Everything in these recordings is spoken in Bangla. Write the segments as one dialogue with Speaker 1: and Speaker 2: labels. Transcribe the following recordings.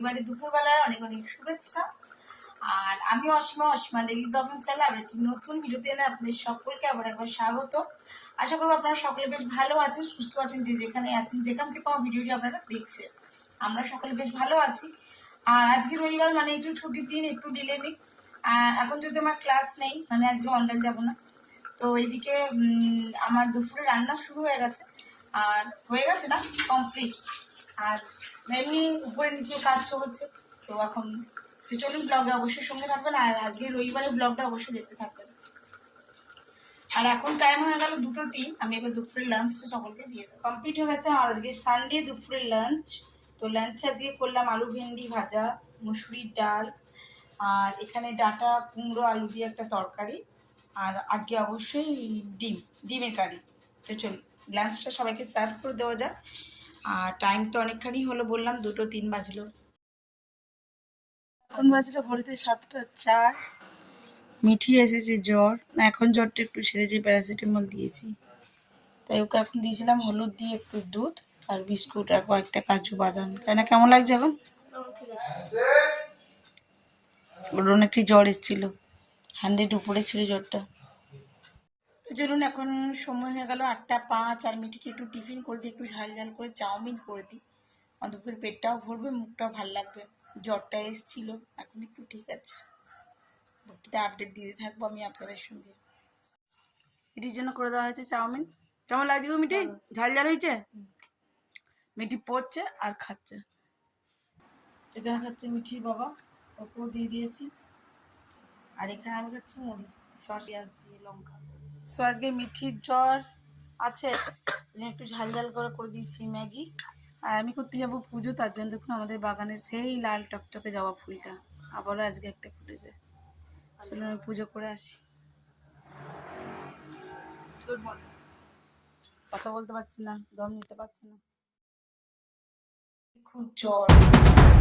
Speaker 1: রবিবারে দুপুরবেলায় অনেক অনেক শুভেচ্ছা। আর আমি অসীমা ডেইলি ব্লগিং চ্যানেল আর একটি নতুন ভিডিওতে এনে আপনাদের সকলকে আবার একবার স্বাগত। আশা করবো আপনারা সকলে বেশ ভালো আছেন, সুস্থ আছেন, যে যেখানে আছেন, যেখান থেকে আমার ভিডিওটি আপনারা দেখছেন। আমরা সকলে বেশ ভালো আছি। আর আজকে রবিবার মানে একটু ছুটির দিন, একটু ডিলে নেই। এখন যদি আমার ক্লাস নেই, মানে আজকে অনলাইন যাবো না। তো এইদিকে আমার দুপুরে রান্না শুরু হয়ে গেছে, আর হয়ে গেছে না কমপ্লিট। আর এমনি উপরে নিচে কাজ চলছে। তো এখন চলুন ব্লগে অবশ্যই সঙ্গে থাকবেন, আর আজকে রবিবারের ব্লগটা অবশ্যই দেখতে থাকবেন। আর এখন টাইম হয়ে গেল 2:03। আমি এবার দুপুরের লাঞ্চটা সকলকে দিয়ে দেবো। কমপ্লিট হয়ে গেছে আর আজকে সানডে দুপুরের লাঞ্চ। তো লাঞ্চে আজকে করলাম আলু ভেন্ডি ভাজা, মুসুরির ডাল, আর এখানে ডাঁটা কুমড়ো আলু দিয়ে একটা তরকারি, আর আজকে অবশ্যই ডিমের কারি। তো চল লাঞ্চটা সবাইকে সার্ভ করে দেওয়া যাক। আর টাইম তো অনেকখানি হলো, বললাম 2:03 বাজলো। এখন বাজলো ঘড়িতে 7:04। মিঠি এসেছে জ্বর, না এখন জ্বরটা একটু সেরেছে, প্যারাসিটামল দিয়েছি। তাই ওকে এখন দিয়েছিলাম হলুদ দিয়ে একটু দুধ আর বিস্কুট আর কয়েকটা কাজু বাদাম। তাই না, কেমন লাগছে এখন? ওর অনেকটি জ্বর এসেছিল, 100 উপরে ছিল জ্বরটা। তো চলুন এখন সময় হয়ে গেল 8:05। আর মিঠিকে একটু টিফিন করে দিই, একটু ঝাল ঝাল করে চাউমিন করে দিই। দুপুরের পেটটাও ভরবে, মুখটাও ভাল লাগবে। জ্বরটা এসেছিল, এখন একটু ঠিক আছে। বাকিটা আপডেট দিতে থাকবো আমি আপনাদের সঙ্গে। মিঠির জন্য করে দেওয়া হয়েছে চাউমিন। কেমন লাগছে গো মিঠি? ঝাল ঝাল হয়েছে? মিঠি পড়ছে আর খাচ্ছে। এখানে খাচ্ছে মিঠি বাবা, ওকেও দিয়ে দিয়েছি। আর এখানে আমি খাচ্ছি মুড়ি, সস পেঁয়াজ দিয়ে লঙ্কা। সো আজকে মিঠির জ্বর আছে, একটু ঝাল ঝাল করে দিয়েছি ম্যাগি। আর আমি করতে যাবো পুজো, তার জন্য দেখুন আমাদের বাগানের সেই লাল টকটকে জবা ফুলটা আবারও আজকে একটা ফুটেছে। চলুন আমি পুজো করে আসি। কথা বলতে পারছি না, দম নিতে পারছি না, খুব জ্বর।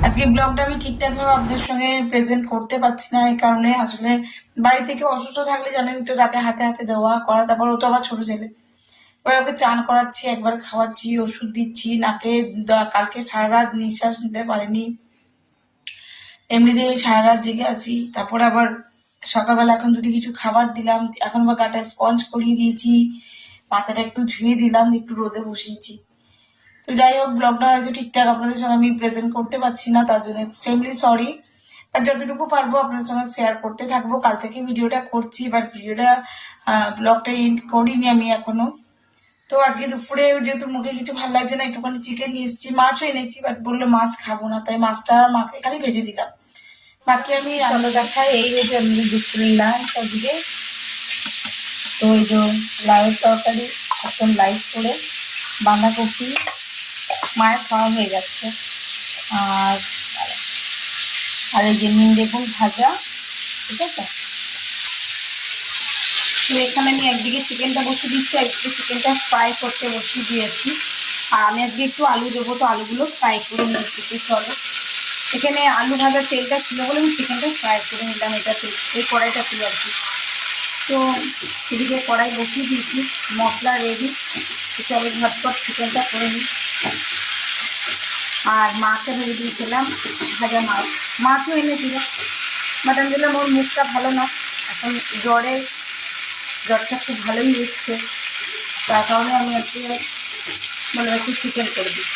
Speaker 1: আজকে ব্লগটা আমি ঠিকঠাক ভাবে আপনাদের সঙ্গে প্রেজেন্ট করতে পারছি না, এই কারণে আসলে বাড়ি থেকে অসুস্থ থাকলে জানেন তো তাকে হাতে হাতে দেওয়া করা, তারপর ও তো আবার ছোট ছেলে। এবার ওকে চান করাচ্ছি, একবার খাওয়াচ্ছি, ওষুধ দিচ্ছি নাকে। কালকে সারা রাত নিঃশ্বাস নিতে পারিনি, এমনিতে আমি সারা রাত জেগে আছি। তারপরে আবার সকালবেলা এখন দুটি কিছু খাবার দিলাম, এখন আবার গাটা স্পঞ্জ করিয়ে দিয়েছি, মাথাটা একটু ধুয়ে দিলাম, একটু রোদে বসিয়েছি। তো যাই হোক, ব্লগটা হয়তো ঠিকঠাক আপনাদের সঙ্গে আমি প্রেজেন্ট করতে পারছি না, তার জন্য এক্সট্রিমলি সরি। আর যতটুকু পারবো আপনাদের সঙ্গে শেয়ার করতে থাকবো। কাল থেকে ভিডিওটা করছি, বাট ব্লগটা এন্ড করিনি আমি এখনো। তো আজকে দুপুরে যেহেতু মুখে কিছু ভালো লাগছে না, একটুখানি চিকেন নিয়ে এসেছি, মাছও এনেছি, বাট বললো মাছ খাবো না, তাই মাছটা মাকে খালি ভেজে দিলাম। বাকি আমি রান্না দেখাই। এই হয়েছে আমি দুপুরের লাঞ্চ আজকে। তো এই যে লাউয়ের তরকারি একদম লাইট করে, বাঁধাকপি, মায়ের খাওয়া হয়ে যাচ্ছে। আর আর এই যে নিম বেগুন ভাজা, ঠিক আছে। তো এখানে আমি একদিকে চিকেনটা বসিয়ে দিচ্ছি, একদিকে চিকেনটা ফ্রাই করতে বসিয়ে দিয়েছি। আর আমি আজকে একটু আলু দেবো, তো আলুগুলো ফ্রাই করে নিচ্ছি। চলো, এখানে আলু ভাজার তেলটা ছিল বলে আমি চিকেনটা ফ্রাই করে নিলাম, এটাতে এই কড়াইটা ছিল আর কি। তো এদিকে কড়াই বসিয়ে দিয়েছি, মশলা রেডি। চলো ঝটপট চিকেনটা করে নিই। আর মাছটা ভেজে দিয়েছিলাম, ভাজা মাছও এনেছিল, বাট আমি দিলাম ওর মুখটা ভালো না, এখন জ্বরটা খুব ভালোই এসছে, তার কারণে আমি একটু চিকেন করে দিই।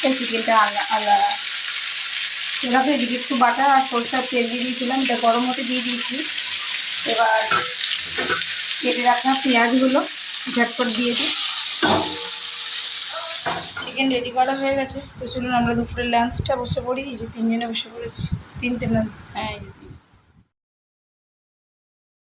Speaker 1: এই চিকেনটা আলাদা এভাবে এদিকে একটু বাটা আর সরষার তেল দিয়ে দিয়েছিলাম, এটা গরম হতে দিয়ে দিয়েছি। এবার কেটে রাখা পেঁয়াজগুলো ঝটপট দিয়ে দিই। চিকেন রেডি করা হয়ে গেছে। তো চলুন আমরা দুপুরের লাঞ্চটা বসে পড়ি। এই যে 3 জনে বসে পড়েছি, 3টে না, হ্যাঁ এই যে 3।